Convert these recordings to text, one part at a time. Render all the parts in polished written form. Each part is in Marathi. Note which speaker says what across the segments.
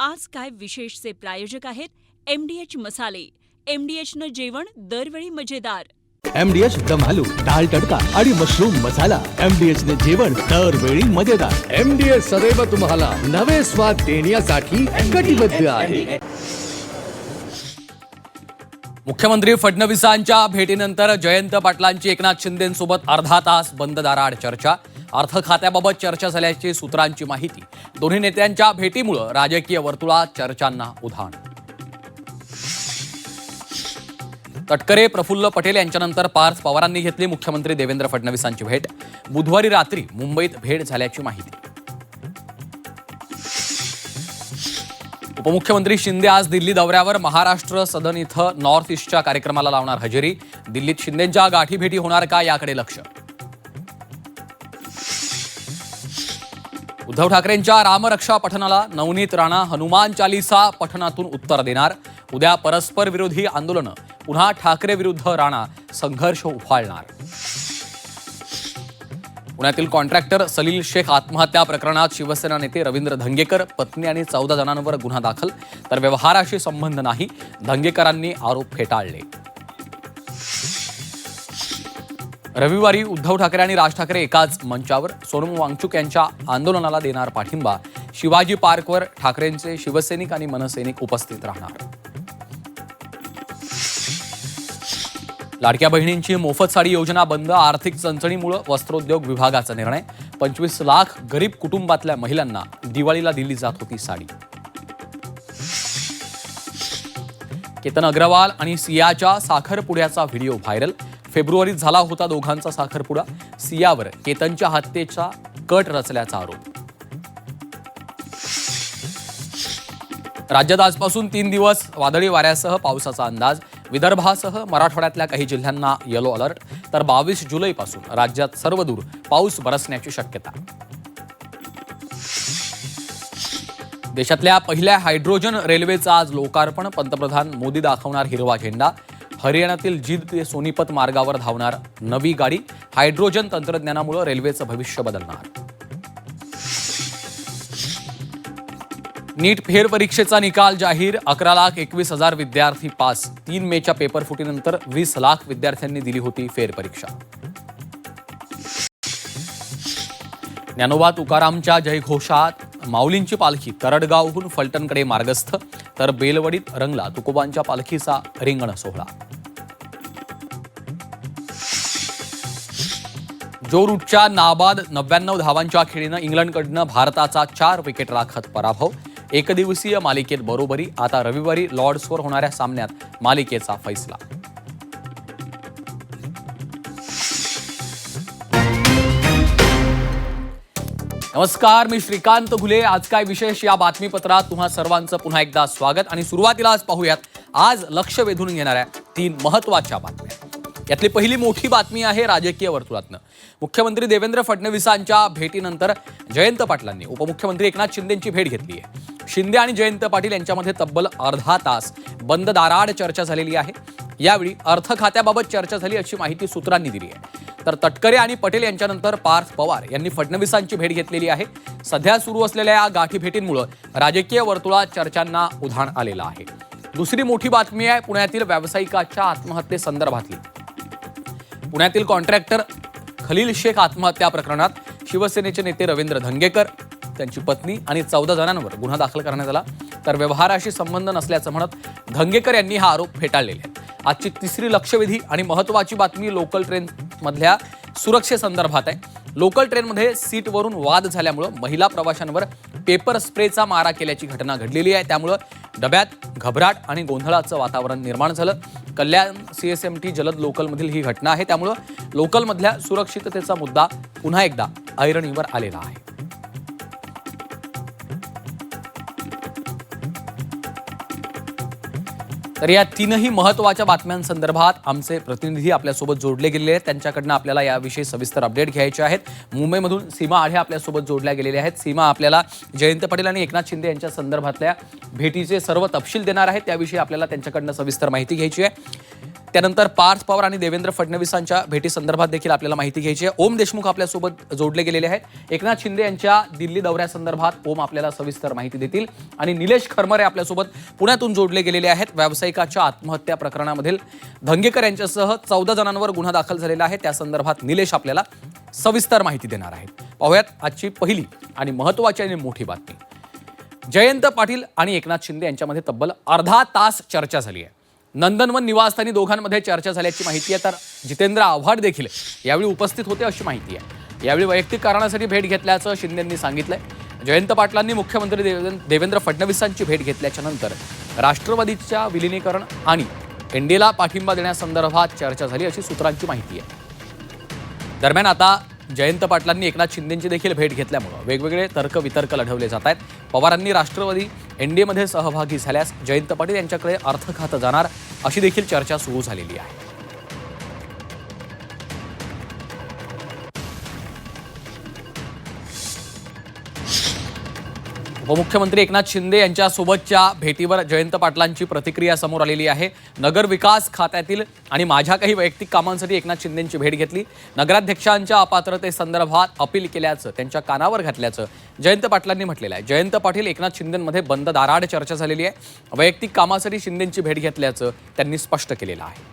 Speaker 1: आज काय विशेषचे प्रायोजक आहेत MDH मसाले. MDHनं जेवण दरवेळी मजेदार.
Speaker 2: MDH दम आलू, दाल तडका आणि मशरूम मसाला. MDH ने जेवण दरवेळी मजेदार.
Speaker 3: MDH सदैव तुम्हाला नवे स्वाद देण्यासाठी कटिबद्ध आहे.
Speaker 4: मुख्यमंत्री फडणवीसांच्या भेटीनंतर जयंत पाटलांची एकनाथ शिंदेंसोबत अर्धा तास बंद दाराआड चर्चा. अर्थ खात्याबाबत चर्चा झाल्याची सूत्रांची माहिती. दोन्ही नेत्यांच्या भेटीमुळे राजकीय वर्तुळात चर्चांना उधाण. तटकरे प्रफुल्ल पटेल यांच्यानंतर पार्थ पवारांनी घेतली मुख्यमंत्री देवेंद्र फडणवीसांची भेट. बुधवारी रात्री मुंबईत भेट झाल्याची माहिती. उपमुख्यमंत्री शिंदे आज दिल्ली दौऱ्यावर. महाराष्ट्र सदन इथं नॉर्थ ईस्टच्या कार्यक्रमाला लावणार हजेरी. दिल्लीत शिंदेंच्या गाठीभेटी होणार का याकडे लक्ष. उद्धव ठाकरेंच्या रामरक्षा पठणाला नवनीत राणा हनुमान चालीसा पठणातून उत्तर देणार. उद्या परस्पर विरोधी आंदोलनं. पुन्हा ठाकरे विरुद्ध राणा संघर्ष उफाळणार. पुण्यातील कॉन्ट्रॅक्टर सलील शेख आत्महत्या प्रकरणात शिवसेना नेते रवींद्र धंगेकर, पत्नी आणि 14 जणांवर गुन्हा दाखल. तर व्यवहाराशी संबंध नाही, धंगेकरांनी आरोप फेटाळले. रविवारी उद्धव ठाकरे आणि राज ठाकरे एकाच मंचावर. सोनम वांगचुक यांच्या आंदोलनाला देणार पाठिंबा. शिवाजी पार्कवर ठाकरेंचे शिवसैनिक आणि मनसैनिक उपस्थित राहणार. लाडक्या बहिणींची मोफत साडी योजना बंद. आर्थिक चणचणीमुळे वस्त्रोद्योग विभागाचा निर्णय. 25 लाख गरीब कुटुंबातल्या महिलांना दिवाळीला दिली जात होती साडी. केतन अग्रवाल आणि सियाच्या साखरपुड्याचा व्हिडिओ व्हायरल. फेब्रुवारीत झाला होता दोघांचा साखरपुडा. सियावर केतनच्या हत्येचा कट रचल्याचा आरोप. राज्यात आजपासून 3 दिवस वादळी वाऱ्यासह पावसाचा अंदाज. विदर्भासह मराठवाड्यातल्या काही जिल्ह्यांना येलो अलर्ट. तर 22 जुलैपासून राज्यात सर्वदूर पाऊस बरसण्याची शक्यता. देशातल्या पहिल्या हायड्रोजन रेल्वेचं आज लोकार्पण. पंतप्रधान मोदी दाखवणार हिरवा झेंडा. हरियाणातील जींद ते सोनीपत मार्गावर धावणार नवी गाडी. हायड्रोजन तंत्रज्ञानामुळे रेल्वेचं भविष्य बदलणार. नीट फेरपरीक्षेचा निकाल जाहीर. 11,21,000 विद्यार्थी पास. 3 मेच्या पेपरफुटीनंतर 20 लाख विद्यार्थ्यांनी दिली होती फेरपरीक्षा. ज्ञानोबा तुकारामच्या जयघोषात माऊलींची पालखी तरडगावहून फलटणकडे मार्गस्थ. तर बेलवडीत रंगला तुकोबांच्या पालखीचा रिंगण सोहळा. जो रूटच्या नाबाद 99 धावांच्या खेळीनं इंग्लंडकडनं भारताचा 4 विकेट राखत पराभव. एकदिवसीय मालिकेत बरोबरी. आता रविवारी लॉर्ड्सवर होणाऱ्या सामन्यात मालिकेचा फैसला. नमस्कार, मी श्रीकांत घुले. आज काय विशेष या बातमीपत्रात तुम्हा सर्वांचं पुन्हा एकदा स्वागत. आणि सुरुवातीला आज पाहूयात आज लक्ष वेधून घेणाऱ्या 3 महत्त्वाच्या बातम्या. यातली पहिली मोठी बातमी आहे राजकीय वर्तुळातनं. मुख्यमंत्री देवेंद्र फडणवीसांच्या भेटीनंतर जयंत पाटलांनी उपमुख्यमंत्री एकनाथ शिंदेंची भेट घेतली आहे. शिंदे आणि जयंत पाटील यांच्यामध्ये तब्बल अर्धा तास बंद दाराआड चर्चा झालेली आहे. यावेळी अर्थ खात्याबाबत चर्चा झाली अशी माहिती सूत्रांनी दिली आहे. तर तटकरे आणि पटेल यांच्यानंतर पार्थ पवार यांनी फडणवीसांची भेट घेतलेली आहे. सध्या सुरू असलेल्या या गाठीभेटींमुळे राजकीय वर्तुळात चर्चांना उधाण आलेलं आहे. दुसरी मोठी बातमी आहे पुण्यातील व्यावसायिकाच्या आत्महत्येसंदर्भातली. पुण्यातील कॉन्ट्रॅक्टर खलील शेख आत्महत्या प्रकरणात शिवसेनेचे नेते रवींद्र धंगेकर, त्यांची पत्नी आणि 14 जणांवर गुन्हा दाखल करण्यात आला. तर व्यवहाराशी संबंध नसल्याचं म्हणत धंगेकर यांनी हा आरोप फेटाळलेला आहे. आजची तिसरी लक्षवेधी आणि महत्त्वाची बातमी लोकल ट्रेनमधल्या सुरक्षेसंदर्भात आहे. लोकल ट्रेनमध्ये सीटवरून वाद झाल्यामुळे महिला प्रवाशांवर पेपर स्प्रेचा मारा केल्याची घटना घडलेली आहे. त्यामुळे डब्यात घबराट आणि गोंधळाचं वातावरण निर्माण झालं. कल्याण CSMT जलद लोकलमधील ही घटना आहे. त्यामुळे लोकलमधल्या सुरक्षिततेचा मुद्दा पुन्हा एकदा ऐरणीवर आलेला आहे. तर या 3ही महत्त्वाच्या बातम्यांसंदर्भात आमचे प्रतिनिधी आपल्यासोबत जोडले गेलेले आहेत. त्यांच्याकडनं आपल्याला याविषयी सविस्तर अपडेट घ्यायचे आहेत. मुंबईमधून सीमा आढे आपल्यासोबत जोडल्या गेलेल्या आहेत. सीमा, आपल्याला जयंत पाटील आणि एकनाथ शिंदे यांच्या संदर्भातल्या भेटीचे सर्व तपशील देणार आहेत. त्याविषयी आपल्याला त्यांच्याकडनं सविस्तर माहिती घ्यायची आहे. त्यानंतर पार्थ पवार आणि देवेंद्र फडणवीसांच्या भेटीसंदर्भात देखील आपल्याला माहिती घ्यायची आहे. ओम देशमुख आपल्यासोबत जोडले गेलेले आहेत. एकनाथ शिंदे यांच्या दिल्ली दौऱ्यासंदर्भात ओम आपल्याला सविस्तर माहिती देतील आणि निलेश खरमरे आपल्यासोबत पुण्यातून जोडले गेलेले आहेत. व्यावसायिकाच्या आत्महत्या प्रकरणामधील धंगेकर यांच्यासह 14 जणांवर गुन्हा दाखल झालेला आहे. त्या संदर्भात निलेश आपल्याला सविस्तर माहिती देणार आहेत. पाहूयात आजची पहिली आणि महत्त्वाची आणि मोठी बातमी. जयंत पाटील आणि एकनाथ शिंदे यांच्यामध्ये तब्बल अर्धा तास चर्चा झाली आहे. नंदनवन निवासस्थानी दोघांमध्ये चर्चा झाल्याची माहिती आहे. तर जितेंद्र आव्हाड देखील यावेळी उपस्थित होते अशी माहिती आहे. यावेळी वैयक्तिक कारणासाठी भेट घेतल्याचं शिंदेंनी सांगितलंय. जयंत पाटलांनी मुख्यमंत्री देवेंद्र फडणवीसांची भेट घेतल्याच्या नंतर राष्ट्रवादीच्या विलिनीकरण आणि एनडीएला पाठिंबा देण्यासंदर्भात चर्चा झाली अशी सूत्रांची माहिती आहे. दरम्यान आता जयंत पाटलांनी एकनाथ शिंदेंची देखील भेट घेतल्यामुळे वेगवेगळे तर्कवितर्क लढवले जात आहेत. पवारांनी राष्ट्रवादी एनडीएमध्ये सहभागी झाल्यास जयंत पाटील यांच्याकडे अर्थ खातं जाणार अशी देखील चर्चा सुरू झालेली आहे. उपमुख्यमंत्री एकनाथ शिंदे यांच्यासोबतच्या भेटीवर जयंत पाटलांची प्रतिक्रिया समोर आलेली आहे. नगर विकास खात्यातील आणि माझ्या काही वैयक्तिक कामांसाठी एकनाथ शिंदेंची भेट घेतली. नगराध्यक्षांच्या अपात्रतेसंदर्भात अपील केल्याचं त्यांच्या कानावर घातल्याचं जयंत पाटलांनी म्हटलेलं आहे. जयंत पाटील एकनाथ शिंदेंमध्ये बंद दाराआड चर्चा झालेली आहे. वैयक्तिक कामासाठी शिंदेंची भेट घेतल्याचं त्यांनी स्पष्ट केलेलं आहे.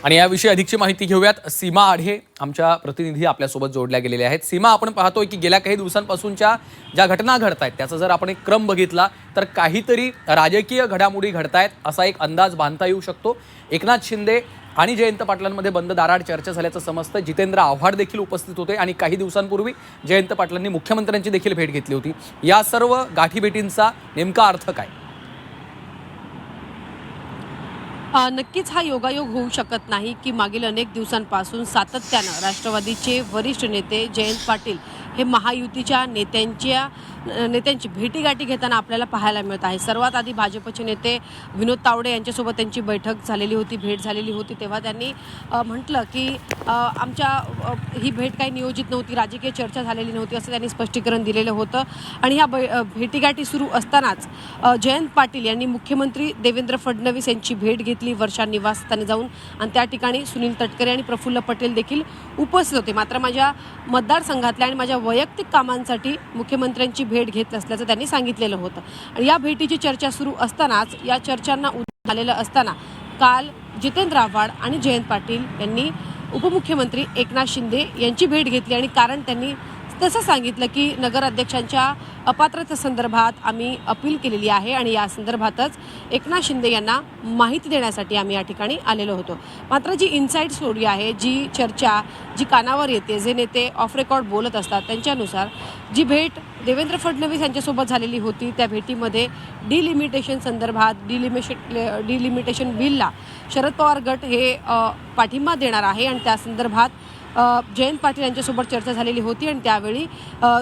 Speaker 4: आणि याविषयी अधिकची माहिती घेऊयात. सीमा आढे आमच्या प्रतिनिधी आपल्यासोबत जोडल्या गेलेल्या आहेत. सीमा, आपण पाहतोय की गेल्या काही दिवसांपासूनच्या ज्या घटना घडत आहेत त्याचा जर आपण एक क्रम बघितला तर काहीतरी राजकीय घडामोडी घडतायत असा एक अंदाज बांधता येऊ शकतो. एकनाथ शिंदे आणि जयंत पाटलांमध्ये बंद दाराआड चर्चा झाल्याचं समजतं. जितेंद्र आव्हाड देखील उपस्थित होते आणि काही दिवसांपूर्वी जयंत पाटलांनी मुख्यमंत्र्यांची देखील भेट घेतली होती. या सर्व गाठीभेटींचा नेमका अर्थ काय?
Speaker 5: नक्कीच हा योगायोग होऊ शकत नाही की मागील अनेक दिवसांपासून सातत्यानं राष्ट्रवादीचे वरिष्ठ नेते जयंत पाटील हे महायुतीच्या नेत्यांची भेटीगाठी घेताना आपल्याला पाहायला मिळत आहे. सर्वात आधी भाजपचे नेते विनोद तावडे यांच्यासोबत त्यांची बैठक झालेली होती, भेट झालेली होती. तेव्हा त्यांनी म्हटलं की ही भेट काही नियोजित नव्हती, राजकीय चर्चा झालेली नव्हती असं त्यांनी स्पष्टीकरण दिलेलं होतं. आणि ह्या भेटीगाठी सुरू असतानाच जयंत पाटील यांनी मुख्यमंत्री देवेंद्र फडणवीस यांची भेट घेतली वर्षा निवासस्थानी जाऊन. आणि त्या ठिकाणी सुनील तटकरे आणि प्रफुल्ल पटेल देखील उपस्थित होते. मात्र माझ्या मतदारसंघातल्या आणि माझ्या वैयक्तिक कामांसाठी मुख्यमंत्र्यांची भेट घेत असल्याचं त्यांनी सांगितलेलं होतं. आणि या भेटीची चर्चा सुरू असतानाच या चर्चांना उधाण आलेलं असताना काल जितेंद्र आव्हाड आणि जयंत पाटील यांनी उपमुख्यमंत्री एकनाथ शिंदे यांची भेट घेतली. आणि कारण त्यांनी तसं सांगितलं की नगराध्यक्षांच्या अपात्रतेसंदर्भात आम्ही अपील केलेली आहे आणि या संदर्भातच एकनाथ शिंदे यांना माहिती देण्यासाठी आम्ही या ठिकाणी आलेलो होतो. मात्र जी इनसाईड स्टोरी आहे, जी चर्चा जी कानावर येते, जे नेते ऑफ रेकॉर्ड बोलत असतात त्यांच्यानुसार जी भेट देवेंद्र फडणवीस यांच्यासोबत झालेली होती त्या भेटीमध्ये डिलिमिटेशन संदर्भात डिलिमिटेशन बिलला शरद पवार गट हे पाठिंबा देणार आहे आणि त्या संदर्भात जयंत पाटील यांच्यासोबत चर्चा झालेली होती. आणि त्यावेळी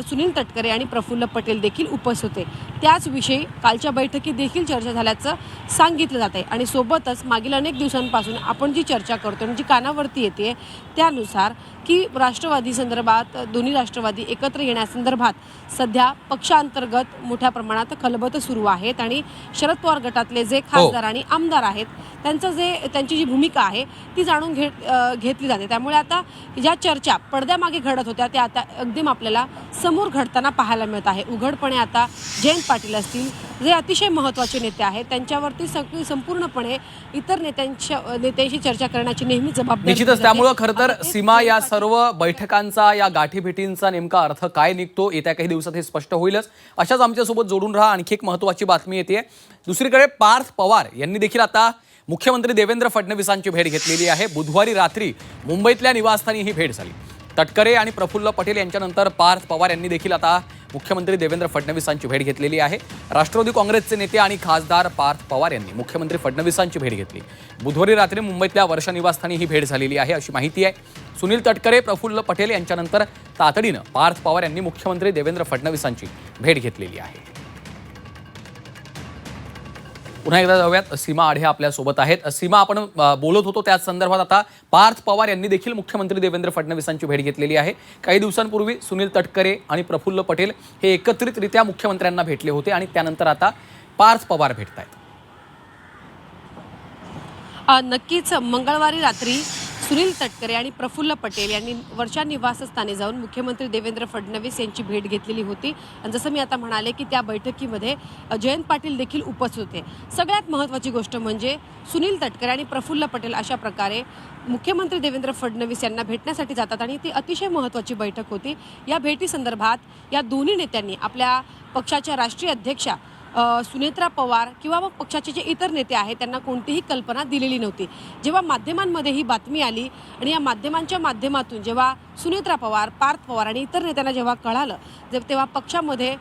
Speaker 5: सुनील तटकरे आणि प्रफुल्ल पटेल देखील उपस्थित होते. त्याच विषयी कालच्या बैठकीत देखील चर्चा झाल्याचं सांगितलं जात आहे. आणि सोबतच मागील अनेक दिवसांपासून आपण जी चर्चा करतो आणि जी कानावरती येते त्यानुसार की राष्ट्रवादी संदर्भात दोन्ही राष्ट्रवादी एकत्र येण्यासंदर्भात सध्या पक्षांतर्गत मोठ्या प्रमाणात खलबतं सुरू आहेत. आणि शरद पवार गटातले जे खासदार आणि आमदार आहेत त्यांची जी भूमिका आहे ती जाणून घेतली जाते. त्यामुळे आता ज्या चर्चा पडद्यामागे घडत होत्या त्या आता अगदी आपल्याला समोर घडताना पाहायला मिळत आहे. उघडपणे आता जयंत पाटील असतील जे अतिशय महत्त्वाचे नेते आहेत त्यांच्यावरती संपूर्णपणे इतर नेत्यांशी चर्चा करण्याची नेहमी जबाबदारी
Speaker 4: निश्चितच. त्यामुळं खरं तर सीमा या सर्व बैठकांचा या गाठीभेटींचा नेमका अर्थ काय निघतो येत्या काही दिवसात हे स्पष्ट होईलच. अशाच आमच्यासोबत जोडून राहा. आणखी एक महत्त्वाची बातमी येते. दुसरीकडे पार्थ पवार यांनी देखील आता मुख्यमंत्री देवेंद्र फडणवीसांची भेट घेतलेली आहे. बुधवारी रात्री मुंबईतल्या निवासस्थानी ही भेट झाली. तटकरे आणि प्रफुल्ल पटेल यांच्यानंतर पार्थ पवार यांनी देखील आता मुख्यमंत्री देवेंद्र फडणवीसांची भेट घेतलेली आहे. राष्ट्रवादी काँग्रेसचे नेते आणि खासदार पार्थ पवार यांनी मुख्यमंत्री फडणवीसांची भेट घेतली. बुधवारी रात्री मुंबईतल्या वर्षा निवासस्थानी ही भेट झालेली आहे अशी माहिती आहे. सुनील तटकरे, प्रफुल्ल पटेल यांच्यानंतर तातडीनं पार्थ पवार यांनी मुख्यमंत्री देवेंद्र फडणवीसांची भेट घेतलेली आहे. पुन्हा एकदा जाऊयात, सीमा आढे आपल्या सोबत आहेत. सीमा, आपण बोलत होतो त्याच संदर्भात आता पार्थ पवार यांनी देखील मुख्यमंत्री देवेंद्र फडणवीसांची भेट घेतलेली आहे. काही दिवसांपूर्वी सुनील तटकरे आणि प्रफुल्ल पटेल हे एकत्रितरित्या मुख्यमंत्र्यांना भेटले होते आणि त्यानंतर आता पार्थ पवार भेटत आहेत.
Speaker 5: नक्कीच मंगळवारी रात्री सुनील तटकरे आणि प्रफुल्ल पटेल यांनी वरच्या निवासस्थानी जाऊन मुख्यमंत्री देवेंद्र फडणवीस यांची भेट घेतलेली होती. आणि जसं मी आता म्हणाले की त्या बैठकीमध्ये जयंत पाटील देखील उपस्थित होते. सगळ्यात महत्त्वाची गोष्ट म्हणजे सुनील तटकरे आणि प्रफुल्ल पटेल अशा प्रकारे मुख्यमंत्री देवेंद्र फडणवीस यांना भेटण्यासाठी जातात आणि ती अतिशय महत्त्वाची बैठक होती. या भेटीसंदर्भात या दोन्ही नेत्यांनी आपल्या पक्षाच्या राष्ट्रीय अध्यक्षा सुनेत्रा पवार किंवा मग पक्षाचे जे इतर नेते आहेत त्यांना कोणतीही कल्पना दिलेली नव्हती. जेव्हा माध्यमांमध्ये ही बातमी आली आणि या माध्यमांच्या माध्यमातून जेव्हा सुनेत्रा पवार, पार्थ पवार आणि इतर नेत्यांना जेव्हा कळालं तेव्हा पक्षामध्ये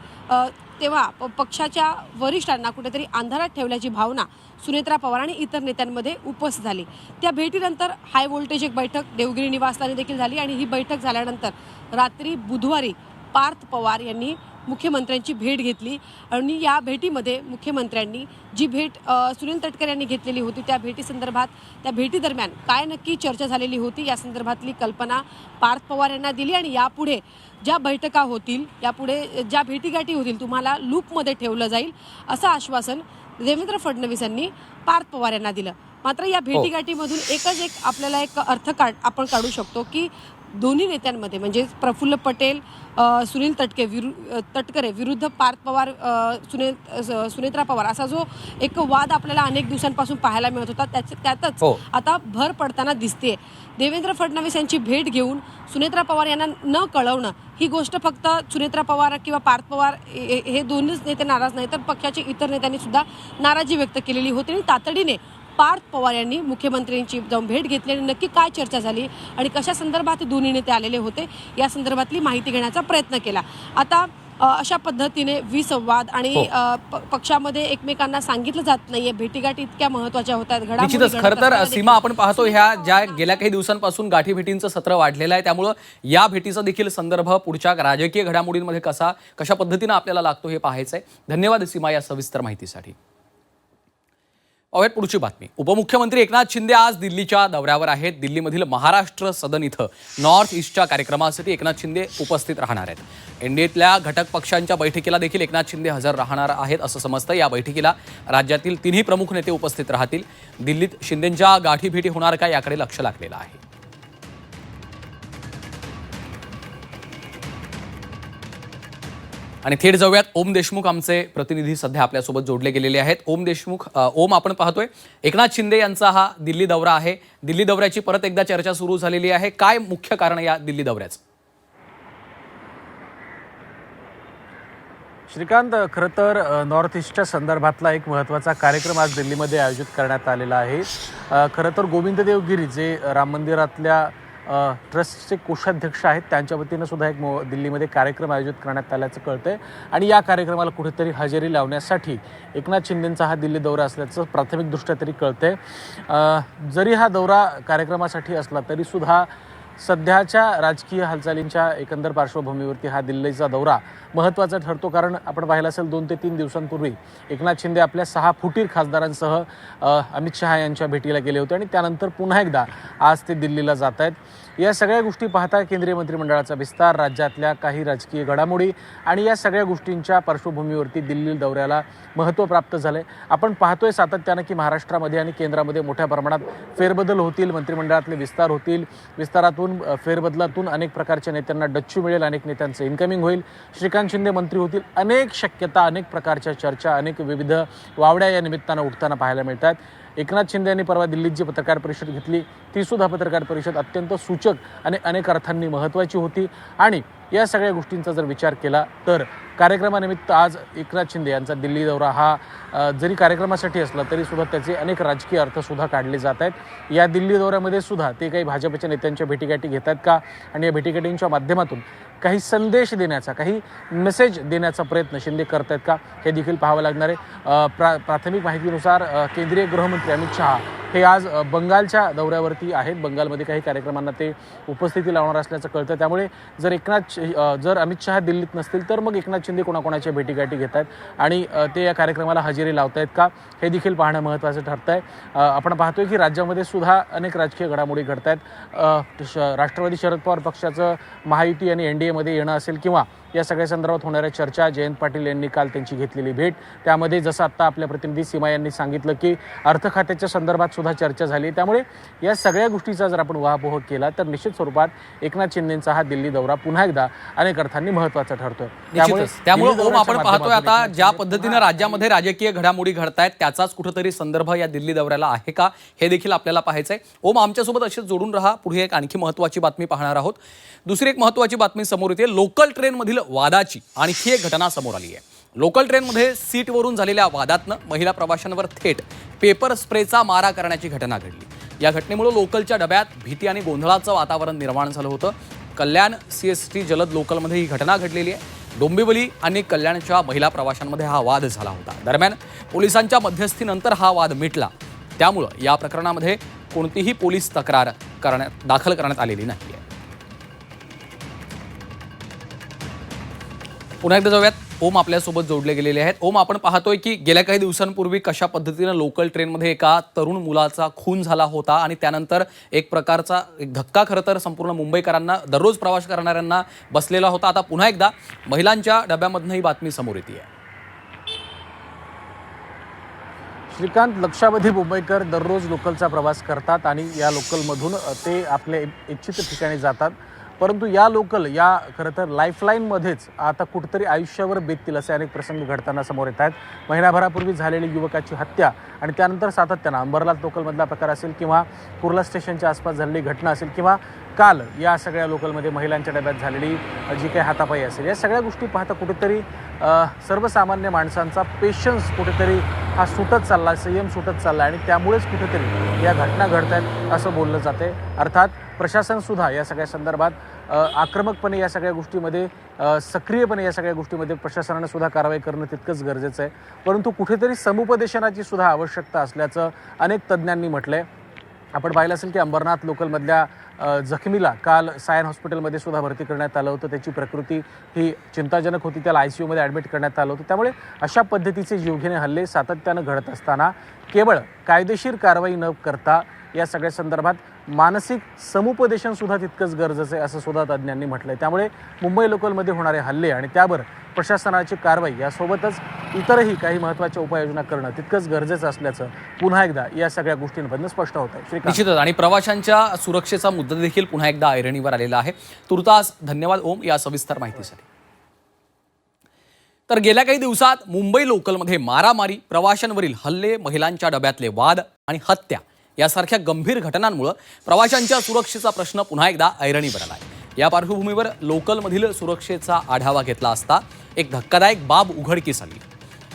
Speaker 5: तेव्हा पक्षाच्या वरिष्ठांना कुठेतरी अंधारात ठेवल्याची भावना सुनेत्रा पवार आणि इतर नेत्यांमध्ये उपस्थित झाली. त्या भेटीनंतर हाय व्होल्टेज एक बैठक देवगिरी निवासस्थानी देखील झाली आणि ही बैठक झाल्यानंतर रात्री बुधवारी पार्थ पवार यांनी मुख्यमंत्र्यांची भेट घेतली आणि या भेटीमध्ये मुख्यमंत्र्यांनी जी भेट सुनील तटकरे यांनी घेतलेली होती त्या भेटीसंदर्भात, त्या भेटीदरम्यान काय नक्की चर्चा झालेली होती या संदर्भातली कल्पना पार्थ पवार यांना दिली. आणि यापुढे ज्या बैठका होतील, यापुढे ज्या भेटीगाठी होतील तुम्हाला लूपमध्ये ठेवलं जाईल असं आश्वासन देवेंद्र फडणवीस यांनी पार्थ पवार यांना दिलं. मात्र या भेटीगाठीमधून एक आपल्याला एक अर्थ आपण काढू शकतो की दोन्ही नेत्यांमध्ये म्हणजे प्रफुल्ल पटेल सुनील तटकरे विरुद्ध पार्थ पवार सुनेत्रा पवार असा जो एक वाद आपल्याला अनेक दिवसांपासून पाहायला मिळत होता त्यातच आता भर पडताना दिसते. देवेंद्र फडणवीस यांची भेट घेऊन सुनेत्रा पवार यांना न कळवणं ही गोष्ट फक्त सुनेत्रा पवार किंवा पार्थ पवार हे दोन्हीच नेते नाराज नाही तर पक्षाच्या इतर नेत्यांनी सुद्धा नाराजी व्यक्त केलेली होती. आणि तातडीने पार्थ पवार यांनी मुख्यमंत्र्यांची जाऊन भेट घेतली आणि नक्की काय चर्चा झाली आणि कशा संदर्भात दोन्ही नेते आलेले होते या संदर्भातली माहिती घेण्याचा प्रयत्न केला. आता अशा पद्धतीने विसंवाद आणि पक्षामध्ये एकमेकांना सांगितलं जात नाहीये. भेटीगाठी इतक्या महत्त्वाच्या होतात.
Speaker 4: निश्चितच खरं तर सीमा, आपण पाहतो ह्या ज्या गेल्या काही दिवसांपासून गाठीभेटींचं सत्र वाढलेलं आहे त्यामुळं या भेटीचा देखील संदर्भ पुढच्या राजकीय घडामोडींमध्ये कशा पद्धतीनं आपल्याला लागतो हे पाहायचं आहे. धन्यवाद सीमा या सविस्तर माहितीसाठी. पाहूयात पुढची बातमी. उपमुख्यमंत्री एकनाथ शिंदे आज दिल्लीच्या दौऱ्यावर आहेत. दिल्लीमधील महाराष्ट्र सदन इथं नॉर्थ ईस्टच्या कार्यक्रमासाठी एकनाथ शिंदे उपस्थित राहणार आहेत. एनडीएतल्या घटक पक्षांच्या बैठकीला देखील एकनाथ शिंदे हजर राहणार आहेत असं समजतं. या बैठकीला राज्यातील तिन्ही प्रमुख नेते उपस्थित राहतील. दिल्लीत शिंदेंच्या गाठीभेटी होणार का याकडे लक्ष लागलेलं आहे. आणि थेट जाऊयात, ओम देशमुख आमचे प्रतिनिधी सध्या आपल्यासोबत जोडले गेलेले आहेत. ओम देशमुख, ओम, आपण पाहतोय एकनाथ शिंदे यांचा हा दिल्ली दौरा आहे. दिल्ली दौऱ्याची परत एकदा चर्चा सुरू झालेली आहे. काय मुख्य कारण या दिल्ली दौऱ्याचं?
Speaker 6: श्रीकांत, खरं तर नॉर्थ ईस्टच्या संदर्भातला एक महत्त्वाचा कार्यक्रम आज दिल्लीमध्ये आयोजित करण्यात आलेला आहे. खरं तर गोविंद देव गिरी जे राम मंदिरातल्या ट्रस्टचे कोषाध्यक्ष आहेत त्यांच्या वतीनं सुद्धा एक दिल्लीमध्ये कार्यक्रम आयोजित करण्यात आल्याचं कळतंय. आणि या कार्यक्रमाला कुठेतरी हजेरी लावण्यासाठी एकनाथ शिंदेंचा हा दिल्ली दौरा असल्याचं प्राथमिकदृष्ट्या तरी कळतंय. जरी हा दौरा कार्यक्रमासाठी असला तरी सुद्धा सध्याच्या राजकीय हालचालींच्या एकंदर पार्श्वभूमीवरती हा दिल्लीचा दौरा महत्त्वाचा ठरतो. कारण आपण पाहिलं असेल 2 ते 3 दिवसांपूर्वी एकनाथ शिंदे आपल्या 6 फुटीर खासदारांसह अमित शहा यांच्या भेटीला गेले होते आणि त्यानंतर पुन्हा एकदा आज ते दिल्लीला जात आहेत. या सगळ्या गोष्टी पाहता केंद्रीय मंत्रिमंडळाचा विस्तार, राज्यातल्या काही राजकीय घडामोडी आणि या सगळ्या गोष्टींच्या पार्श्वभूमीवरती दिल्ली दौऱ्याला महत्त्व प्राप्त झाले. आपण पाहतोय सातत्यानं की महाराष्ट्रामध्ये आणि केंद्रामध्ये मोठ्या प्रमाणात फेरबदल होतील, मंत्रिमंडळातले विस्तार होतील. विस्तारातून फेरबदलातून अनेक प्रकारच्या नेत्यांना डच्चू मिळेल, अनेक नेत्यांचं इन्कमिंग होईल, श्रीकांत शिंदे मंत्री होतील. अनेक शक्यता, अनेक प्रकारच्या चर्चा, अनेक विविध वावड्या या निमित्तानं उठताना पाहायला मिळतात. एकनाथ शिंदे यांनी परवा दिल्लीत जी पत्रकार परिषद घेतली ती सुद्धा पत्रकार परिषद अत्यंत सूचक आणि अनेक अर्थांनी महत्त्वाची होती. आणि या सगळ्या गोष्टींचा जर विचार केला तर कार्यक्रमानिमित्त आज एकनाथ शिंदे यांचा दिल्ली दौरा हा जरी कार्यक्रमासाठी असला तरी सुद्धा त्याचे अनेक राजकीय अर्थसुद्धा काढले जात आहेत. या दिल्ली दौऱ्यामध्ये सुद्धा ते काही भाजपच्या नेत्यांच्या भेटीगाठी घेत आहेत का आणि या भेटीगाठींच्या माध्यमातून काही संदेश देण्याचा, काही मेसेज देण्याचा प्रयत्न शिंदे करत आहेत का हे देखील पाहावं लागणार आहे. प्राथमिक माहितीनुसार केंद्रीय गृहमंत्री अमित शहा हे आज बंगालच्या दौऱ्यावरती आहेत. बंगालमध्ये काही कार्यक्रमांना ते उपस्थिती लावणार असल्याचं कळतं. त्यामुळे जर अमित शहा दिल्लीत नसतील तर मग एकनाथ शिंदे कोणाकोणाच्या भेटीगाठी घेत आहेत आणि ते या कार्यक्रमाला हजेरी लावत आहेत का हे देखील पाहणं महत्त्वाचं ठरतं आहे. आपण पाहतोय की राज्यामध्ये सुद्धा अनेक राजकीय घडामोडी घडत आहेत. राष्ट्रवादी शरद पवार पक्षाचं महायुती आणि NDAमध्ये येणं असेल किंवा या सगळ्या संदर्भात होणाऱ्या चर्चा, जयंत पाटील यांनी काल त्यांची घेतलेली भेट, त्यामध्ये जसं आत्ता आपल्या प्रतिनिधी सीमा यांनी सांगितलं की अर्थ खात्याच्या संदर्भात सुद्धा चर्चा झाली. त्यामुळे या सगळ्या गोष्टीचा जर आपण उहापोह केला तर निश्चित स्वरूपात एकनाथ शिंदेंचा हा दिल्ली दौरा पुन्हा एकदा अनेक अर्थांनी महत्त्वाचा ठरतोय.
Speaker 4: त्यामुळे ओम, आपण पाहतोय आता ज्या पद्धतीने राज्यामध्ये राजकीय घडामोडी घडतायत त्याचाच कुठेतरी संदर्भ या दिल्ली दौऱ्याला आहे का हे देखील आपल्याला पाहायचंय. ओम, आमच्यासोबत असेच जोडून राहा. पुढे एक आणखी महत्त्वाची बातमी पाहणार आहोत. दुसरी एक महत्त्वाची बातमी समोर येते. लोकल ट्रेनमधील वादाची आणखी एक घटना समोर आली आहे. लोकल ट्रेनमध्ये सीटवरून झालेल्या वादातनं महिला प्रवाशांवर थेट पेपर स्प्रेचा मारा करण्याची घटना घडली. या घटनेमुळे लोकलच्या डब्यात भीती आणि गोंधळाचं वातावरण निर्माण झालं होतं. कल्याण CST जलद लोकलमध्ये ही घटना घडलेली आहे. डोंबिवली आणि कल्याणच्या महिला प्रवाशांमध्ये हा वाद झाला होता. दरम्यान पोलिसांच्या मध्यस्थीनंतर हा वाद मिटला. त्यामुळं या प्रकरणामध्ये कोणतीही पोलीस तक्रार दाखल करण्यात आलेली नाही आहे. पुन्हा एकदा जाऊयात. ओम आपल्यासोबत जोडले गेलेले आहेत. ओम, आपण पाहतोय की गेल्या काही दिवसांपूर्वी कशा पद्धतीनं लोकल ट्रेनमध्ये एका तरुण मुलाचा खून झाला होता आणि त्यानंतर एक प्रकारचा धक्का खरं तर संपूर्ण मुंबईकरांना, दररोज प्रवास करणाऱ्यांना बसलेला होता. आता पुन्हा एकदा महिलांच्या डब्यामधनं ही बातमी समोर येते आहे.
Speaker 6: श्रीकांत, लक्षावधी मुंबईकर दररोज लोकलचा प्रवास करतात आणि या लोकलमधून ते आपल्या इच्छित ठिकाणी जातात. परंतु या लोकल या खरं तर लाईफलाईनमध्येच आता कुठेतरी आयुष्यावर बेततील असे अनेक प्रसंग घडताना समोर येत आहेत. महिनाभरापूर्वी झालेली युवकाची हत्या आणि त्यानंतर सातत्यानं अंबरनाथ लोकलमधला प्रकार असेल किंवा कुर्ला स्टेशनच्या आसपास झालेली घटना असेल किंवा काल या सगळ्या लोकलमध्ये महिलांच्या डब्यात झालेली जी काही हातापाई असेल, या सगळ्या गोष्टी पाहता कुठेतरी सर्वसामान्य माणसांचा पेशन्स कुठेतरी हा सुटत चालला, संयम सुटत चालला आणि त्यामुळेच कुठेतरी या घटना घडत आहेत असं बोललं जाते. अर्थात प्रशासनसुद्धा या सगळ्या संदर्भात आक्रमकपणे या सगळ्या गोष्टीमध्ये सक्रियपणे या सगळ्या गोष्टीमध्ये प्रशासनानं सुद्धा कारवाई करणं तितकंच गरजेचं आहे. परंतु कुठेतरी समुपदेशनाची सुद्धा आवश्यकता असल्याचं अनेक तज्ज्ञांनी म्हटलं आहे. आपण पाहिलं असेल की अंबरनाथ लोकलमधल्या जखमीला काल सायन हॉस्पिटलमध्ये सुद्धा भरती करण्यात आलं होतं. त्याची प्रकृती ही चिंताजनक होती. त्याला ICUमध्ये ॲडमिट करण्यात आलं होतं. त्यामुळे अशा पद्धतीचे जीवघेणे हल्ले सातत्यानं घडत असताना केवळ कायदेशीर कारवाई न करता या सगळ्या संदर्भात मानसिक समुपदेशनसुद्धा तितकंच गरजेचं आहे असं सुद्धा तज्ज्ञांनी म्हटलं आहे. त्यामुळे मुंबई लोकलमध्ये होणारे हल्ले आणि त्यावर प्रशासनाची कारवाई यासोबतच इतरही काही महत्त्वाच्या उपाययोजना करणं तितकंच गरजेचं असल्याचं पुन्हा एकदा या सगळ्या गोष्टींमधून स्पष्ट होत आहे.
Speaker 4: निश्चितच, आणि प्रवाशांच्या सुरक्षेचा मुद्दा देखील पुन्हा एकदा ऐरणीवर आलेला आहे. तुर्तास धन्यवाद ओम या सविस्तर माहितीसाठी. तर गेल्या काही दिवसात मुंबई लोकलमध्ये मारामारी, प्रवाशांवरील हल्ले, महिलांच्या डब्यातले वाद आणि हत्या यासारख्या गंभीर घटनांमुळे प्रवाशांच्या सुरक्षेचा प्रश्न पुन्हा एकदा ऐरणीवर आला आहे. या पार्श्वभूमीवर लोकलमधील सुरक्षेचा आढावा घेतला असता एक धक्कादायक बाब उघडकीस आली.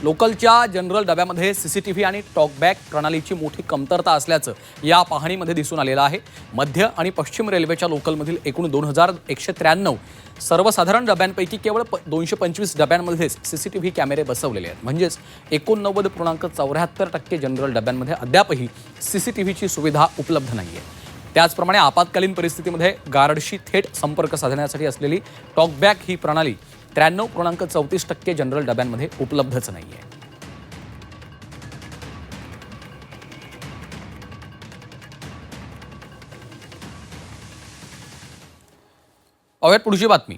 Speaker 4: लोकलच्या जनरल डब्यामध्ये CCTV आणि टॉकबॅक प्रणालीची मोठी कमतरता असल्याचं या पाहणीमध्ये दिसून आलेलं आहे. मध्य आणि पश्चिम रेल्वेच्या लोकलमधील एकूण 2193 सर्वसाधारण डब्यांपैकी केवळ 225 डब्यांमध्येच CCTV कॅमेरे बसवलेले आहेत. म्हणजेच 89.74% जनरल डब्यांमध्ये अद्यापही CCTVची सुविधा उपलब्ध नाही आहे. त्याचप्रमाणे आपत्कालीन परिस्थितीमध्ये गार्डशी थेट संपर्क साधण्यासाठी असलेली टॉकबॅक ही प्रणाली 93.34% जनरल डब्यांमध्ये उपलब्धच नाही आहे. पाहूयात पुढची बातमी.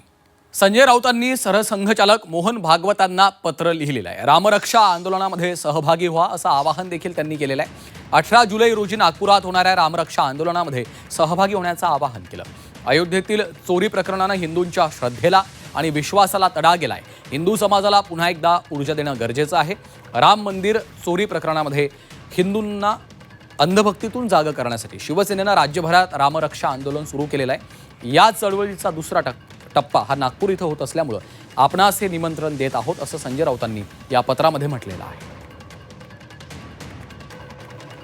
Speaker 4: संजय राऊतांनी सरसंघचालक मोहन भागवतांना पत्र लिहिलेलं आहे. रामरक्षा आंदोलनामध्ये सहभागी व्हा असं आवाहन देखील त्यांनी केलेलं आहे. 18 जुलै रोजी नागपुरात होणाऱ्या रामरक्षा आंदोलनामध्ये सहभागी होण्याचं आवाहन केलं. अयोध्येतील चोरी प्रकरणानं हिंदूंच्या श्रद्धेला आणि विश्वासाला तडा गेलाय. हिंदू समाजाला पुन्हा एकदा ऊर्जा देणं गरजेचं आहे. राम मंदिर चोरी प्रकरणामध्ये हिंदूंना अंधभक्तीतून जागं करण्यासाठी शिवसेनेनं राज्यभरात रामरक्षा आंदोलन सुरू केलेलं आहे. या चळवळीचा दुसरा टप्पा हा नागपूर इथं होत असल्यामुळं आपणास हे निमंत्रण देत आहोत असं संजय राऊतांनी या पत्रामध्ये म्हटलेलं आहे.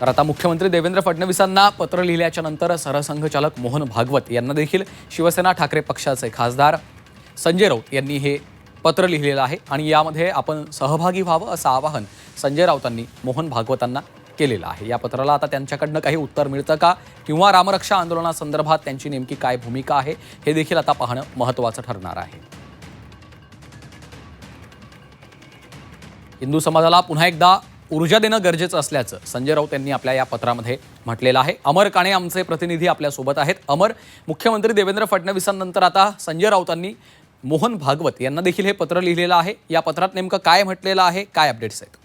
Speaker 4: तर आता मुख्यमंत्री देवेंद्र फडणवीसांना पत्र लिहिल्याच्या नंतर सरसंघचालक मोहन भागवत यांना देखील शिवसेना ठाकरे पक्षाचे खासदार संजय राऊत यांनी हे पत्र लिहिलेलं आहे आणि यामध्ये आपण सहभागी व्हावं असं आवाहन संजय राऊतांनी मोहन भागवतांना केलेलं आहे. या पत्राला आता त्यांच्याकडनं काही उत्तर मिळतं का, किंवा रामरक्षा आंदोलनासंदर्भात त्यांची नेमकी काय भूमिका आहे हे देखील आता पाहणं महत्त्वाचं ठरणार आहे. हिंदू समाजाला पुन्हा एकदा ऊर्जा देणं गरजेचं असल्याचं संजय राऊत यांनी आपल्या या पत्रामध्ये म्हटलेलं आहे. अमर काणे आमचे प्रतिनिधी आपल्यासोबत आहेत. अमर, मुख्यमंत्री देवेंद्र फडणवीसांनंतर आता संजय राऊतांनी मोहन भागवत यांना देखील हे पत्र लिहिलेलं आहे. या पत्रात नेमकं काय म्हटलेलं आहे, काय अपडेट्स आहेत?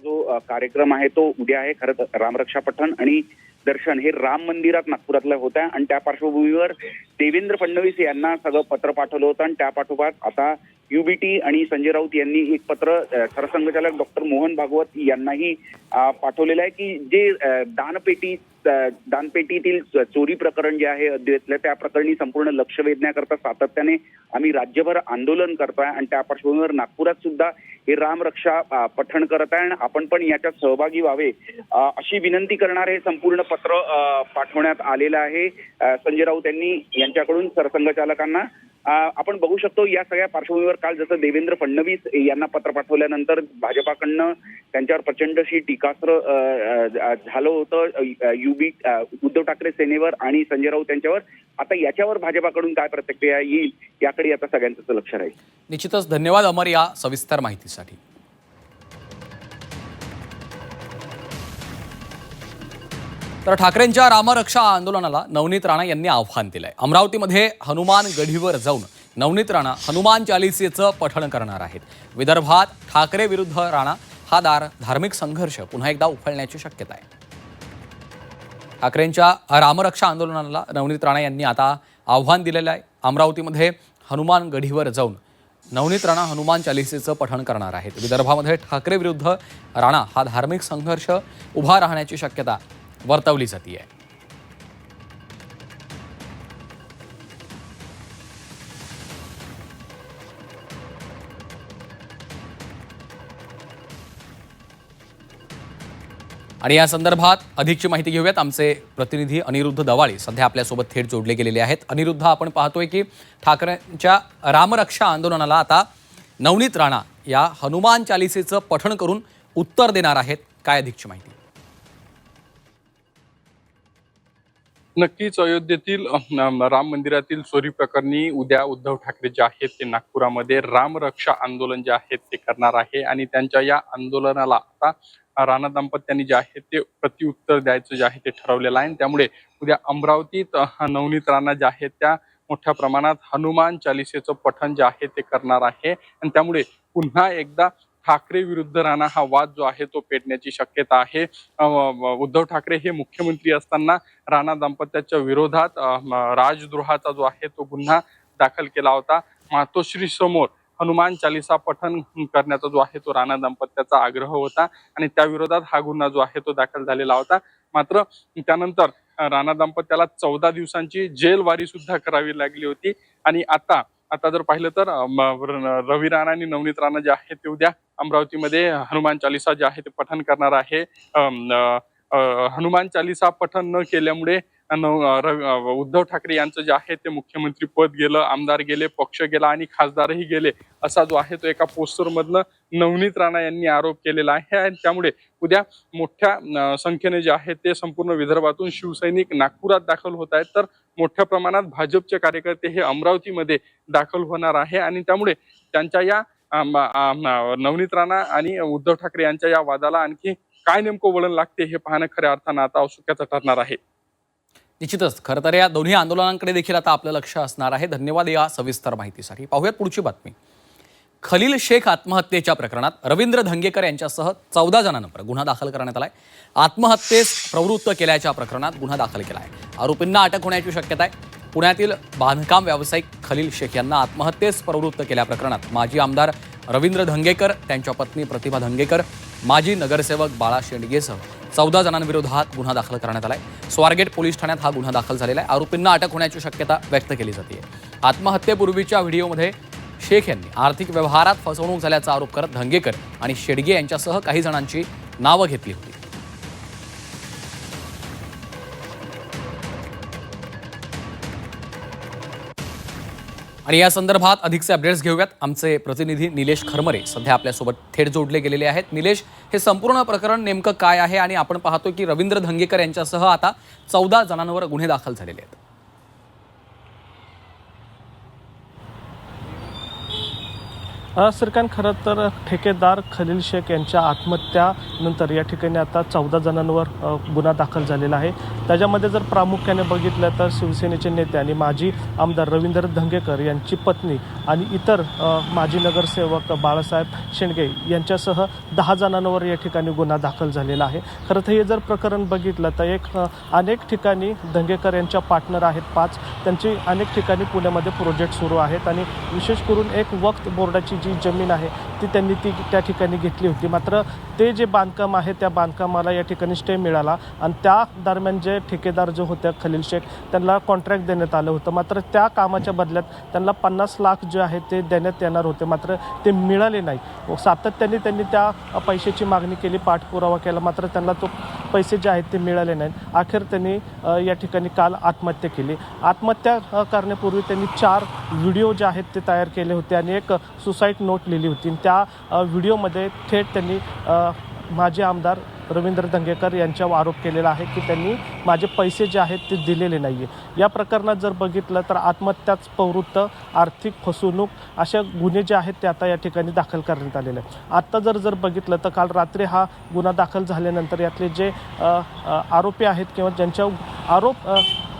Speaker 7: जो कार्यक्रम आहे तो उद्या आहे. खरं तर रामरक्षा पठण आणि दर्शन हे राम मंदिरात नागपुरातलं होतं आणि त्या पार्श्वभूमीवर देवेंद्र फडणवीस यांना सगळं पत्र पाठवलं होतं आणि त्या पाठोपाठ आता UBT आणि संजय राऊत यांनी एक पत्र सरसंघचालक डॉक्टर मोहन भागवत यांनाही पाठवलेलं आहे की जे दानपेटीतील चोरी प्रकरण जे आहे अद्वैतलं त्या प्रकरणी संपूर्ण लक्ष वेधण्याकरता सातत्याने आम्ही राज्यभर आंदोलन करतोय आणि त्या पार्श्वभूमीवर नागपुरात सुद्धा हे रामरक्षा पठण करत आहे आणि आपण पण याच्यात सहभागी व्हावे अशी विनंती करणारे संपूर्ण पत्र पाठवण्यात आलेलं आहे संजय राऊत यांनी यांच्याकडून सरसंघचालकांना. आपण बघू शकतो या सगळ्या पार्श्वभूमीवर काल जसं देवेंद्र फडणवीस यांना पत्र पाठवल्यानंतर भाजपाकडनं त्यांच्यावर प्रचंड अशी टीकास्त्र झालं होतं उद्धव ठाकरे सेनेवर आणि संजय राऊत यांच्यावर. आता याच्यावर भाजपाकडून काय प्रतिक्रिया येईल याकडे आता सगळ्यांचं लक्ष राहील.
Speaker 4: निश्चितच धन्यवाद अमर या सविस्तर माहितीसाठी. तर ठाकरेंच्या रामरक्षा आंदोलनाला नवनीत राणा यांनी आव्हान दिलंय. अमरावतीमध्ये हनुमान गढीवर जाऊन नवनीत राणा हनुमान चालिसेचं पठण करणार आहेत. विदर्भात ठाकरे विरुद्ध राणा हा धार्मिक संघर्ष पुन्हा एकदा उफाळण्याची शक्यता आहे. ठाकरेंच्या रामरक्षा आंदोलनाला नवनीत राणा यांनी आता आव्हान दिलेलं आहे. अमरावतीमध्ये हनुमान गढीवर जाऊन नवनीत राणा हनुमान चालिसेचं पठण करणार आहेत. विदर्भामध्ये ठाकरे विरुद्ध राणा हा धार्मिक संघर्ष उभा राहण्याची शक्यता वर्तवली जाते आहे. आणि या संदर्भात अधिकची माहिती घेऊयात. आमचे प्रतिनिधी अनिरुद्ध दवाळी सध्या आपल्यासोबत थेट जोडले गेलेले आहेत. अनिरुद्ध, आपण पाहतोय की ठाकरेंच्या रामरक्षा आंदोलनाला आता नवनीत राणा या हनुमान चालिसेचं पठण करून उत्तर देणार आहेत. काय अधिकची माहिती?
Speaker 8: नक्कीच अयोध्येतील राम मंदिरातील चोरी प्रकरणी उद्या उद्धव ठाकरे जे आहेत ते नागपुरामध्ये रामरक्षा आंदोलन जे आहेत ते करणार आहे आणि त्यांच्या या आंदोलनाला आता राणा दाम्पत्यांनी जे आहे ते प्रत्युत्तर द्यायचं जे आहे ते ठरवलेलं आहे. त्यामुळे उद्या अमरावतीत नवनीत राणा ज्या आहेत त्या मोठ्या प्रमाणात हनुमान चालिसेचं पठण जे आहे ते करणार आहे आणि त्यामुळे पुन्हा एकदा ठाकरे विरुद्ध राणा हा वाद जो आहे तो पेटण्याची शक्यता आहे. उद्धव ठाकरे हे मुख्यमंत्री असताना राणा दाम्पत्याच्या विरोधात राजद्रोहाचा जो आहे तो गुन्हा दाखल केला होता. मातोश्री समोर हनुमान चालिसा पठण करण्याचा जो आहे तो राणा दाम्पत्याचा आग्रह होता आणि त्या विरोधात हा गुन्हा जो आहे तो दाखल झालेला होता. मात्र त्यानंतर राणा दाम्पत्याला 14 दिवसांची जेलवारी सुद्धा करावी लागली होती आणि आता जर पाहिलं तर रवी राणा आणि नवनीत राणा जे आहे ते उद्या अमरावतीमध्ये हनुमान चालिसा जे आहे ते पठण करणार आहे. हनुमान चालिसा पठण न केल्यामुळे उद्धव ठाकरे यांचं जे आहे ते मुख्यमंत्री पद गेलं, आमदार गेले, पक्ष गेला आणि खासदारही गेले असा जो आहे तो एका पोस्टरमधनं नवनीत राणा यांनी आरोप केलेला आहे. आणि त्यामुळे उद्या मोठ्या संख्येने जे आहे ते संपूर्ण विदर्भातून शिवसैनिक नागपुरात दाखल होत आहेत. तर मोठ्या प्रमाणात भाजपचे कार्यकर्ते हे अमरावतीमध्ये दाखल होणार आहे आणि त्यामुळे त्यांच्या या नवनीत राणा आणि उद्धव ठाकरे यांच्या या वादाला आणखी काय नेमकं वळण लागते हे पाहणं खऱ्या अर्थानं आता औत्सुक्याचं ठरणार आहे.
Speaker 4: निश्चितच खरं तर या दोन्ही आंदोलनांकडे देखील आता आपलं लक्ष असणार आहे. धन्यवाद या सविस्तर माहितीसाठी. पाहूयात पुढची बातमी. खलील शेख आत्महत्येच्या प्रकरणात रवींद्र धंगेकर यांच्यासह 14 जणांवर गुन्हा दाखल करण्यात आलाय. आत्महत्येस प्रवृत्त केल्याच्या प्रकरणात गुन्हा दाखल केला आहे. आरोपींना अटक होण्याची शक्यता आहे. पुण्यातील बांधकाम व्यावसायिक खलील शेख यांना आत्महत्येस प्रवृत्त केल्या प्रकरणात माजी आमदार रवींद्र धंगेकर, त्यांच्या पत्नी प्रतिभा धंगेकर, माजी नगरसेवक बाळा शेंडगेसह 14 जणांविरोधात गुन्हा दाखल करण्यात आलाय. स्वारगेट पोलीस ठाण्यात हा गुन्हा दाखल झालेला आहे. आरोपींना अटक होण्याची शक्यता व्यक्त केली जाते. आत्महत्येपूर्वीच्या व्हिडिओमध्ये शेख यांनी आर्थिक व्यवहारात फसवणूक झाल्याचा आरोप करत धंगेकर आणि शेडगे यांच्यासह काही जणांची नावं घेतली होती. आणि या संदर्भात अधिकचे अपडेट्स घेऊयात. आमचे प्रतिनिधी निलेश खरमरे सध्या आपल्यासोबत थेट जोडले गेलेले आहेत. निलेश, हे संपूर्ण प्रकरण नेमकं काय आहे? आणि आपण पाहतोय की रवींद्र धंगेकर यांच्यासह आता 14 जणांवर गुन्हे दाखल झालेले आहेत.
Speaker 9: सरकार खरं तर ठेकेदार खलील शेख यांच्या आत्महत्यानंतर या ठिकाणी आता 14 जणांवर गुन्हा दाखल झालेला आहे. त्याच्यामध्ये जर प्रामुख्याने बघितलं तर शिवसेनेचे नेते आणि माजी आमदार रवींद्र धंगेकर यांची पत्नी आणि इतर माजी नगरसेवक बाळासाहेब शेंडगे यांच्यासह 10 जणांवर या ठिकाणी गुन्हा दाखल झालेला आहे. खरं तर हे जर प्रकरण बघितलं तर अनेक ठिकाणी धंगेकर यांच्या पार्टनर आहेत 5. त्यांची अनेक ठिकाणी पुण्यामध्ये प्रोजेक्ट सुरू आहेत आणि विशेष करून एक वक्फ बोर्डाची जी जमीन आहे त्यांनी त्या ठिकाणी घेतली होती. मात्र ते जे बांधकाम आहे त्या बांधकामाला या ठिकाणी स्टे मिळाला आणि त्या दरम्यान जे ठेकेदार जो होते खलील शेख त्यांना कॉन्ट्रॅक्ट देण्यात आलं होतं. मात्र त्या कामाच्या बदल्यात त्यांना 50 लाख जे आहे ते देण्यात येणार होते, मात्र ते मिळाले नाही. सातत्याने त्यांनी त्या पैशाची मागणी केली, पाठपुरावा केला, मात्र त्यांना तो पैसे जे आहेत ते मिळाले नाहीत. अखेर त्यांनी या ठिकाणी काल आत्महत्या केली. आत्महत्या करण्यापूर्वी त्यांनी 4 व्हिडिओ जे आहेत ते तयार केले होते आणि एक सुसाईड नोट लिहिली होती. त्या व्हिडिओमध्ये थेट त्यांनी माजी आमदार रवींद्र धंगेकर यांच्यावर आरोप केलेला आहे की त्यांनी माझे पैसे जे आहेत ते दिलेले नाही आहे. या प्रकरणात जर बघितलं तर आत्महत्याच प्रवृत्त, आर्थिक फसवणूक अशा गुन्हे जे आहेत ते आता या ठिकाणी दाखल करण्यात आलेले आहेत. आत्ता जर बघितलं तर काल रात्री हा गुन्हा दाखल झाल्यानंतर यातले जे आरोपी आहेत किंवा ज्यांच्या आरोप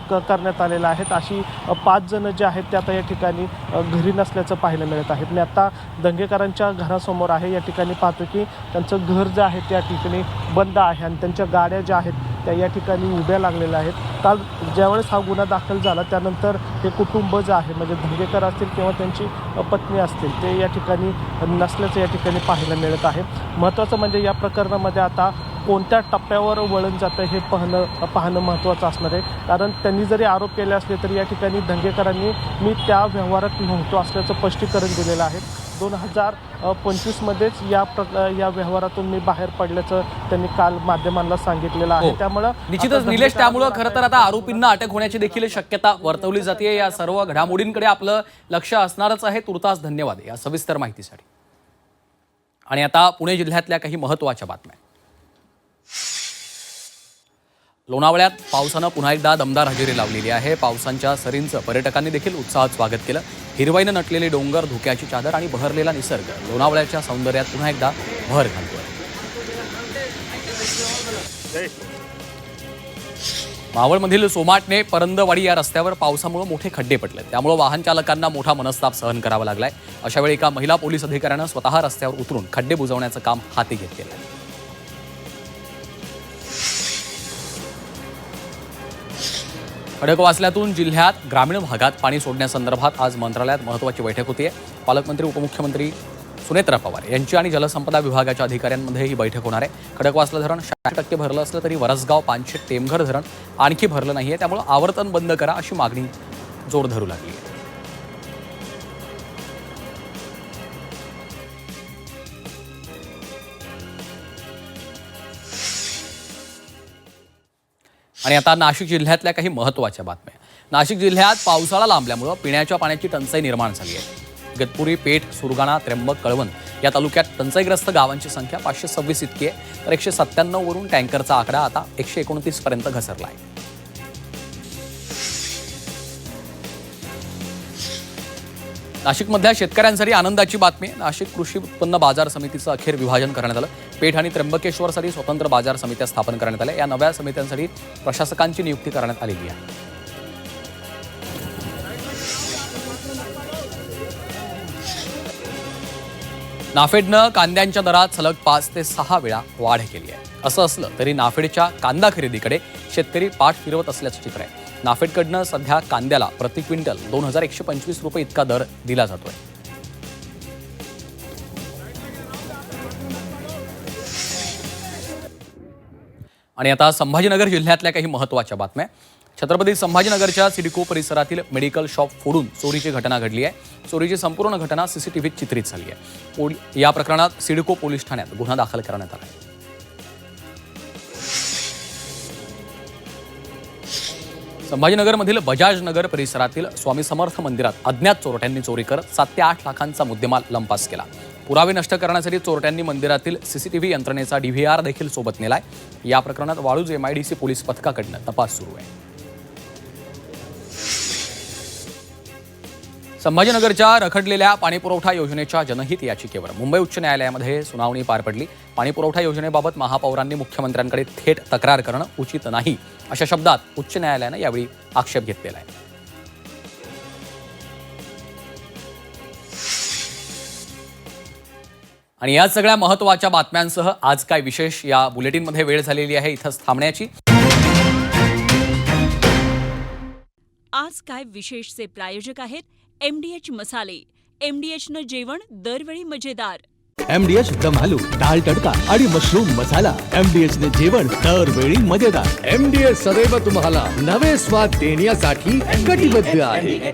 Speaker 9: करण्यात आलेला आहेत अशी 5 जण जे आहेत ते आता या ठिकाणी घरी नसल्याचं पाहायला मिळत आहेत. मी आता धंगेकरांच्या घरासमोर आहे. या ठिकाणी पाहतो की त्यांचं घर जे आहे त्या ठिकाणी बंद आहे आणि त्यांच्या गाड्या ज्या आहेत त्या या ठिकाणी उभ्या लागलेल्या आहेत. काल ज्यावेळेस हा गुन्हा दाखल झाला त्यानंतर हे कुटुंब जे आहे म्हणजे धंगेकर असतील किंवा त्यांची पत्नी असतील ते या ठिकाणी नसल्याचं या ठिकाणी पाहायला मिळत आहे. महत्त्वाचं म्हणजे या प्रकरणामध्ये आता कोणत्या टप्प्यावर वळण जातं हे पाहणं महत्त्वाचं असणार आहे. कारण त्यांनी जरी आरोप केले असले तरी या ठिकाणी धंगेकरांनी मी त्या व्यवहारात नव्हतो असल्याचं स्पष्टीकरण दिलेलं आहे. 2025मध्येच या व्यवहारातून मी बाहेर पडल्याचं त्यांनी काल माध्यमांना सांगितलेलं आहे. त्यामुळं
Speaker 4: निश्चितच निलेश, त्यामुळं खरं तर आता आरोपींना अटक होण्याची देखील शक्यता वर्तवली जाते. या सर्व घडामोडींकडे आपलं लक्ष असणारच आहे. तुर्तास धन्यवाद या सविस्तर माहितीसाठी. आणि आता पुणे जिल्ह्यातल्या काही महत्त्वाच्या बातम्या. लोणावळ्यात पावसानं पुन्हा एकदा दमदार हजेरी लावलेली आहे. पावसांच्या सरींचं पर्यटकांनी देखील उत्साहात स्वागत केलं. हिरवाईनं नटलेले डोंगर, धुक्याची चादर आणि बहरलेला निसर्ग लोणावळ्याच्या सौंदर्यात पुन्हा एकदा भर घालतोय. मावळमधील सोमाटणे परंदवाडी या रस्त्यावर पावसामुळे मोठे खड्डे पडले. त्यामुळे वाहन चालकांना मोठा मनस्ताप सहन करावा लागलाय. अशावेळी एका महिला पोलीस अधिकाऱ्यानं स्वतः रस्त्यावर उतरून खड्डे बुजवण्याचं काम हाती घेतलेलं आहे. खडकवासल्यातून जिल्ह्यात ग्रामीण भागात पाणी सोडण्यासंदर्भात आज मंत्रालयात महत्त्वाची बैठक होती आहे. पालकमंत्री उपमुख्यमंत्री सुनेत्रा पवार यांची आणि जलसंपदा विभागाच्या अधिकाऱ्यांमध्ये ही बैठक होणार आहे. खडकवासला धरण 60% भरलं असलं तरी वरसगाव, पानशेत, टेमघर धरण आणखी भरलं नाहीये. त्यामुळे आवर्तन बंद करा अशी मागणी जोर धरू लागली आहे. आणि आता नाशिक जिल्ह्यातल्या काही महत्त्वाच्या बातम्या. नाशिक जिल्ह्यात पावसाळा लांबल्यामुळं पिण्याच्या पाण्याची टंचाई निर्माण झाली आहे. इगतपुरी, पेठ, सुरगाणा, त्र्यंबक, कळवण या तालुक्यात टंचाईग्रस्त गावांची संख्या 526 इतकी आहे. तर 197 वरून टँकरचा आकडा आता 129 पर्यंत घसरला आहे. नाशिकमधल्या शेतकऱ्यांसाठी आनंदाची बातमी. नाशिक कृषी उत्पन्न बाजार समितीचं अखेर विभाजन करण्यात आलं. पेठ आणि त्र्यंबकेश्वरसाठी स्वतंत्र बाजार समित्या स्थापन करण्यात आल्या. या नव्या समित्यांसाठी प्रशासकांची नियुक्ती करण्यात आलेली आहे. नाफेडनं कांद्यांच्या दरात सलग 5 ते 6 वेळा वाढ केली आहे. असं असलं तरी नाफेडच्या कांदा खरेदीकडे शेतकरी पाठ फिरवत असल्याचं चित्र आहे. नाफेडकडनं सध्या कांद्याला प्रति क्विंटल 2125 रुपये इतका दर दिला जातोय. आणि आता संभाजीनगर जिल्ह्यातल्या काही महत्त्वाच्या बातम्या. छत्रपती संभाजीनगरच्या सिडको परिसरातील मेडिकल शॉप फोडून चोरीची घटना घडली आहे. चोरीची संपूर्ण घटना सीसीटीव्हीत चित्रित झाली आहे. या प्रकरणात सिडको पोलीस ठाण्यात गुन्हा दाखल करण्यात आला आहे. संभाजीनगरमधील बजाज नगर परिसरातील स्वामी समर्थ मंदिरात अज्ञात चोरट्यांनी चोरी करत 7 ते 8 लाखांचा मुद्देमाल लंपास केला. पुरावे नष्ट करण्यासाठी चोरट्यांनी मंदिरातील सीसीटीव्ही यंत्रणेचा DVR देखील सोबत नेलाय. या प्रकरणात वाळूज MIDC पोलीस पथकाकडनं तपास सुरू आहे. संभाजीनगरच्या रखडलेल्या पाणीपुरवठा योजनेच्या जनहित याचिकेवर मुंबई उच्च न्यायालयामध्ये सुनावणी पार पडली. पाणीपुरवठा योजनेबाबत महापौरांनी मुख्यमंत्र्यांकडे थेट तक्रार करणं उचित नाही, अशा शब्दात उच्च न्यायालयानं यावेळी आक्षेप घेतलेला आहे. आणि या सगळ्या महत्त्वाच्या बातम्यांसह आज काय विशेष या बुलेटिनमध्ये वेळ झालेली आहे इथंच थांबण्याची.
Speaker 1: आज काय विशेषचे प्रायोजक आहेत MDH मसाले. MDHनं जेवण दरवेळी मजेदार.
Speaker 2: MDH दम आलू, डाळ तडका आणि मशरूम मसाला. MDH ने जेवण दरवेळी मजेदार.
Speaker 3: MDH सदैव तुम्हाला नवे स्वाद देण्यासाठी कटिबद्ध आहे.